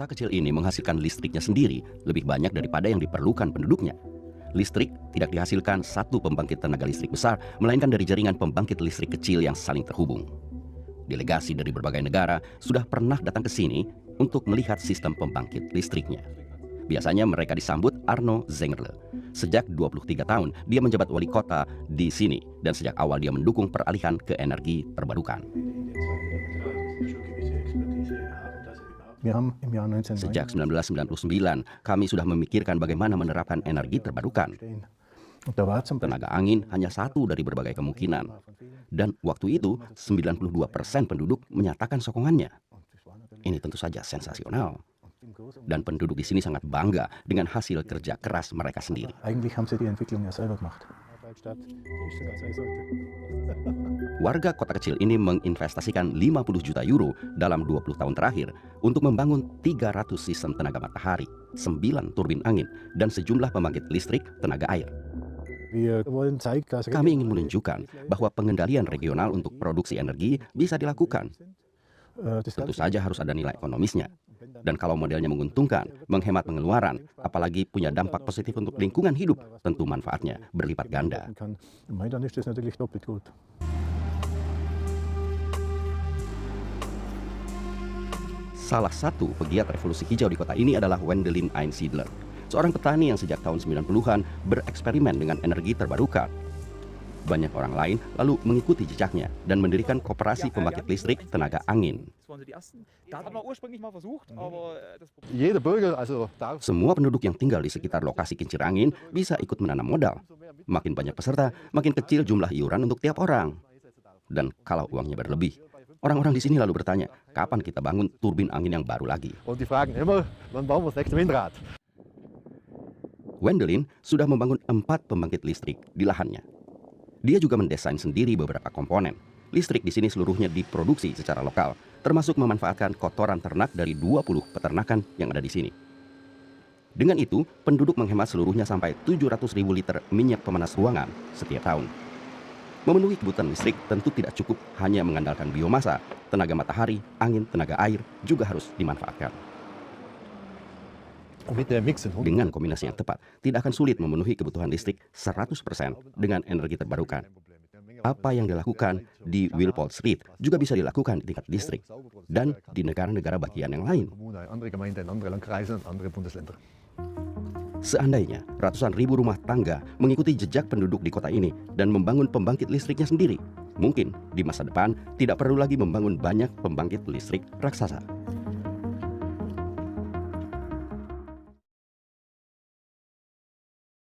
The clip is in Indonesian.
Kota kecil ini menghasilkan listriknya sendiri lebih banyak daripada yang diperlukan penduduknya. Listrik tidak dihasilkan satu pembangkit tenaga listrik besar, melainkan dari jaringan pembangkit listrik kecil yang saling terhubung. Delegasi dari berbagai negara sudah pernah datang ke sini untuk melihat sistem pembangkit listriknya. Biasanya mereka disambut Arno Zengerle. Sejak 23 tahun, dia menjabat wali kota di sini dan sejak awal dia mendukung peralihan ke energi terbarukan. Sejak 1999, kami sudah memikirkan bagaimana menerapkan energi terbarukan. Tenaga angin hanya satu dari berbagai kemungkinan. Dan waktu itu, 92% penduduk menyatakan sokongannya. Ini tentu saja sensasional. Dan penduduk di sini sangat bangga dengan hasil kerja keras mereka sendiri. Warga kota kecil ini menginvestasikan 50 juta euro dalam 20 tahun terakhir untuk membangun 300 sistem tenaga matahari, 9 turbin angin, dan sejumlah pembangkit listrik tenaga air. Kami ingin menunjukkan bahwa pengendalian regional untuk produksi energi bisa dilakukan. Tentu saja harus ada nilai ekonomisnya. Dan kalau modelnya menguntungkan, menghemat pengeluaran, apalagi punya dampak positif untuk lingkungan hidup, tentu manfaatnya berlipat ganda. Salah satu pegiat revolusi hijau di kota ini adalah Wendelin Einsiedler, seorang petani yang sejak tahun 90-an bereksperimen dengan energi terbarukan. Banyak orang lain lalu mengikuti jejaknya dan mendirikan koperasi pembangkit listrik tenaga angin. Semua penduduk yang tinggal di sekitar lokasi kincir angin bisa ikut menanam modal. Makin banyak peserta, makin kecil jumlah iuran untuk tiap orang. Dan kalau uangnya berlebih, orang-orang di sini lalu bertanya, kapan kita bangun turbin angin yang baru lagi? Wendelin sudah membangun 4 pembangkit listrik di lahannya. Dia juga mendesain sendiri beberapa komponen. Listrik di sini seluruhnya diproduksi secara lokal, termasuk memanfaatkan kotoran ternak dari 20 peternakan yang ada di sini. Dengan itu, penduduk menghemat seluruhnya sampai 700.000 liter minyak pemanas ruangan setiap tahun. Memenuhi kebutuhan listrik tentu tidak cukup hanya mengandalkan biomasa, tenaga matahari, angin, tenaga air juga harus dimanfaatkan. Dengan kombinasi yang tepat, tidak akan sulit memenuhi kebutuhan listrik 100% dengan energi terbarukan. Apa yang dilakukan di Wilpolstried juga bisa dilakukan di tingkat distrik dan di negara-negara bagian yang lain. Seandainya ratusan ribu rumah tangga mengikuti jejak penduduk di kota ini dan membangun pembangkit listriknya sendiri, mungkin di masa depan tidak perlu lagi membangun banyak pembangkit listrik raksasa.